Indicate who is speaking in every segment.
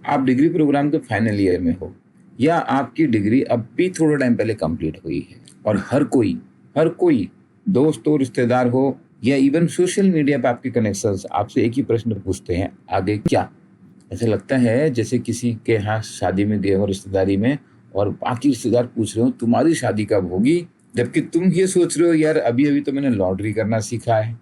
Speaker 1: आप degree programme के final year में हो या आपकी डिग्री अब भी थोड़ा टाइम पहले कंप्लीट हुई है और हर कोई दोस्त हो, रिश्तेदार हो या इवन सोशल मीडिया पे आपके कनेक्शंस आपसे एक ही प्रश्न पूछते हैं, आगे क्या? ऐसा लगता है जैसे किसी के यहाँ शादी में गए हो रिश्तेदारी में और बाकी रिश्तेदार पूछ रहे हो तुम्हारी शादी कब होगी, जबकि तुम ये सोच रहे हो यार अभी अभी तो मैंने लॉटरी करना सीखा है।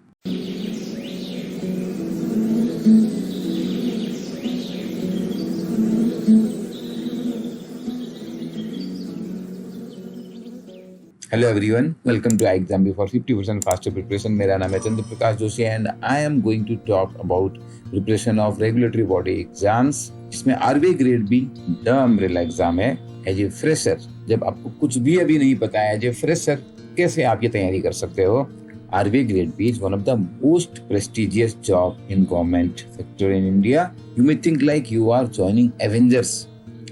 Speaker 1: Hello everyone, welcome to exam for 50% faster preparation. मेरा नाम है Chandra Prakash Joshi and I am going to talk about preparation of regulatory body exams. इसमें RBI grade B the umbrella exam है। एज ए फ्रेशर, जब आपको कुछ भी अभी नहीं पता है, एज ए फ्रेशर कैसे आप ये तैयारी कर सकते हो? RBI grade B is one of the most prestigious job in government sector in India. You may think like you are joining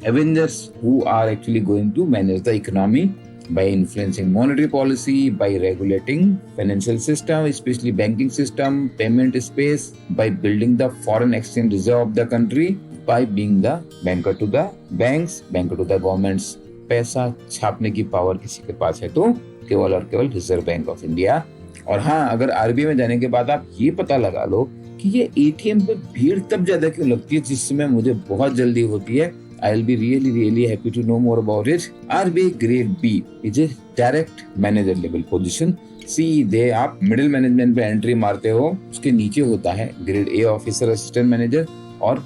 Speaker 1: Avengers who are actually going to manage the economy by influencing monetary policy, by regulating financial system, especially banking system, payment space, by building the foreign exchange reserve of the country, by being the banker to the banks, banker to the governments। पैसा छापने की power किसी के पास है तो केवल और केवल रिजर्व बैंक ऑफ इंडिया। और हाँ, अगर आरबीआई में जाने के बाद आप ये पता लगा लो कि ये एटीएम पे भीड़ तब ज्यादा क्यों लगती है जिसमें मुझे बहुत जल्दी होती है, I'll be really happy to know more about it। RBI Grade B is a direct manager level position। सीधे आप मिडिल मैनेजमेंट पे एंट्री मारते हो। उसके नीचे होता है grade A officer, assistant manager और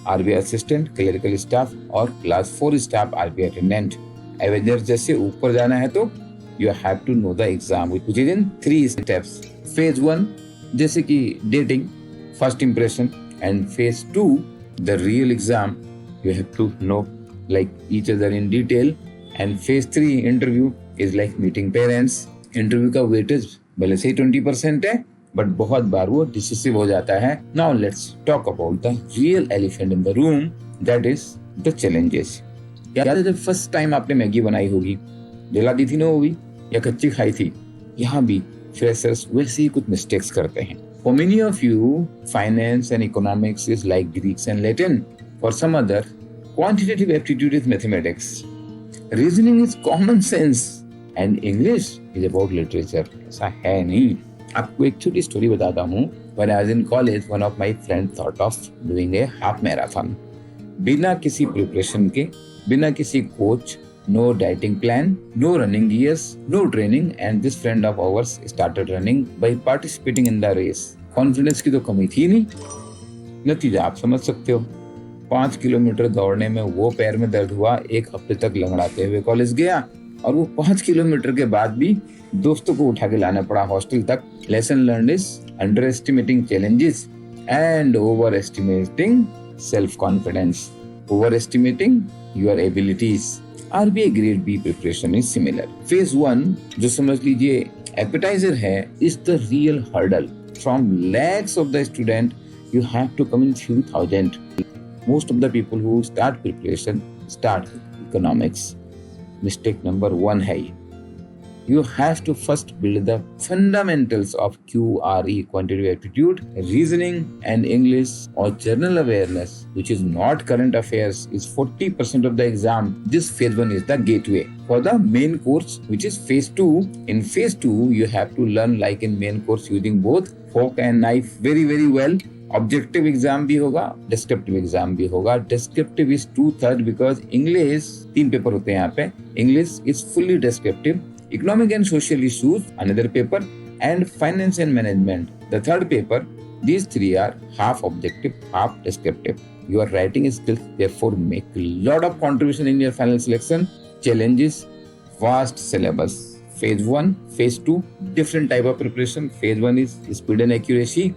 Speaker 1: आरबीआई असिस्टेंट, क्लरिकल स्टाफ और class 4 staff RBI attendant. Avengers जैसे ऊपर जाना है तो you have to know the exam which is in 3 steps। Phase 1 जैसे कि dating, first impression, and phase 2 the real exam। You have to know like each other in detail। and phase 3 interview is like meeting parents। interview का weightage भले से 20% है but बहुत बार वो decisive हो जाता है। Now let's talk about the real elephant in the room, that is the challenges। याद है जब फर्स्ट टाइम आपने मैगी बनाई होगी, जला दी थी ना वो भी, या कच्ची खाई थी? यहाँ भी फ्रेशर्स वैसे ही कुछ मिस्टेक्स करते हैं। For many of you, finance and economics is like Greeks and Latin। For some other, quantitative aptitude is mathematics, reasoning is common sense, and English is about literature। ऐसा है नहीं। आपको एक छोटी स्टोरी बताता हूँ। When I was in college, one of my friends thought of doing a half marathon। बिना किसी प्रिपरेशन के, बिना किसी coach, no dieting plan, no running gears, no training, and this friend of ours started running by participating in the race। Confidence की तो कमी थी नहीं। नतीजा आप समझ सकते हो। 5 किलोमीटर दौड़ने में वो पैर में दर्द हुआ, 1 हफ्ते तक लंगड़ाते हुए कॉलेज गया और वो 5 किलोमीटर के बाद भी दोस्तों को उठा के लाना पड़ा हॉस्टल तक। Lesson learn is underestimating challenges and overestimating self confidence, overestimating your abilities. RBI grade B preparation is similar. Phase 1 जो समझ लीजिए एपेटाइजर है, is the real hurdle. From lakhs of the student you have to come in few thousand। Most of the people who start preparation start economics। Mistake number 1 है ये। You have to first build the fundamentals of QRE, quantitative aptitude, reasoning and English or general awareness, which is not current affairs, is 40% of the exam। This phase 1 is the gateway for the main course, which is phase 2। In phase 2, you have to learn like in main course using both fork and knife very well। Objective exam भी होगा, descriptive exam भी होगा। Descriptive is 2/3 because English 3 paper होते हैं यहाँ पे। English is fully descriptive, economic and social issues another paper, and finance and management the third paper. These 3 are half objective, half descriptive। Your writing skills therefore make a lot of contribution in your final selection। Challenges, vast syllabus। Phase 1, Phase 2, different type of preparation। Phase 1 is speed and accuracy।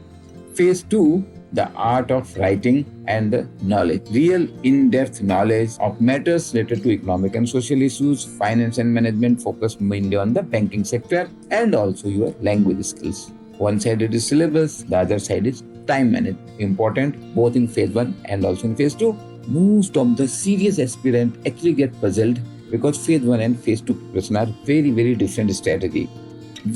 Speaker 1: Phase 2, the art of writing and the knowledge, real in-depth knowledge of matters related to economic and social issues, finance and management, focus mainly on the banking sector, and also your language skills। One side it is syllabus, the other side is time management, important both in phase 1 and also in phase 2। Most of the serious aspirant actually get puzzled because phase 1 and phase 2 preparation are very different strategy,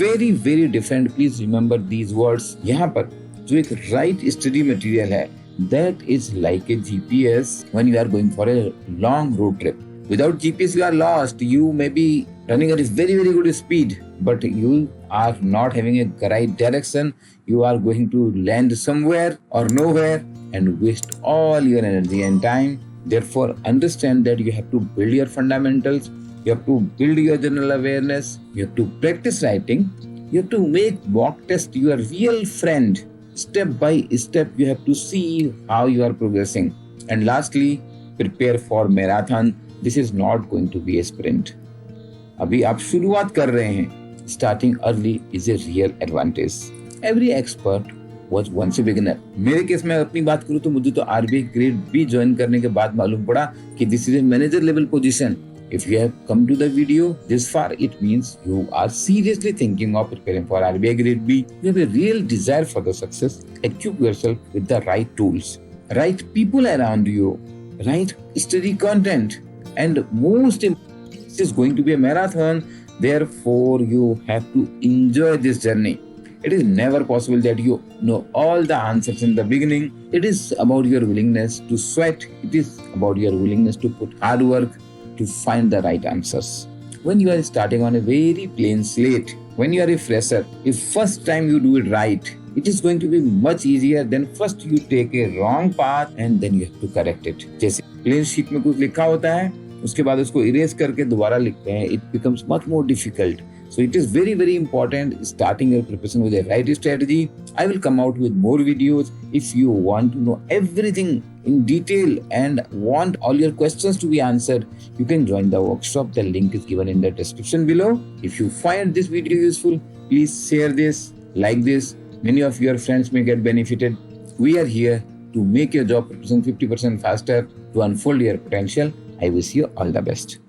Speaker 1: very different। Please remember these words। यहाँ पर जो एक right study material है That is like a GPS when you are going for a long road trip. Without GPS, you are lost. You may be running at a very, very good speed, but you are not having a right direction. You are going to land somewhere or nowhere and waste all your energy and time. Therefore, understand that you have to build your fundamentals, you have to build your general awareness, you have to practice writing, you have to make mock test your real friend. Step by step, you have to see how you are progressing. And lastly, prepare for marathon. This is not going to be a sprint. अभी आप शुरुआत कर रहे हैं. Starting early is a real advantage. Every expert was once a beginner. मेरे case में अपनी बात करूँ तो मुझे तो आरबीआई ग्रेड बी ज्वाइन करने के बाद मालूम पड़ा कि this is a manager level position. If you have come to the video this far, it means you are seriously thinking of preparing for RBI Grade B. You have a real desire for the success. Equip yourself with the right tools, right people around you, right study content, and most important, this is going to be a marathon. Therefore, you have to enjoy this journey. It is never possible that you know all the answers in the beginning. It is about your willingness to sweat. It is about your willingness to put hard work to find the right answers. When you are starting on a very plain slate, when you are a fresher, if first time you do it right, it is going to be much easier than first you take a wrong path and then you have to correct it. जैसे plain sheet में कुछ लिखा होता है, उसके बाद उसको erase करके दोबारा लिखते हैं, it becomes much more difficult. So it is very, very important starting your preparation with a right strategy. I will come out with more videos. If you want to know everything in detail and want all your questions to be answered, you can join the workshop. The link is given in the description below. If you find this video useful, please share this, like this. Many of your friends may get benefited. We are here to make your job preparation 50% faster, to unfold your potential. I wish you all the best.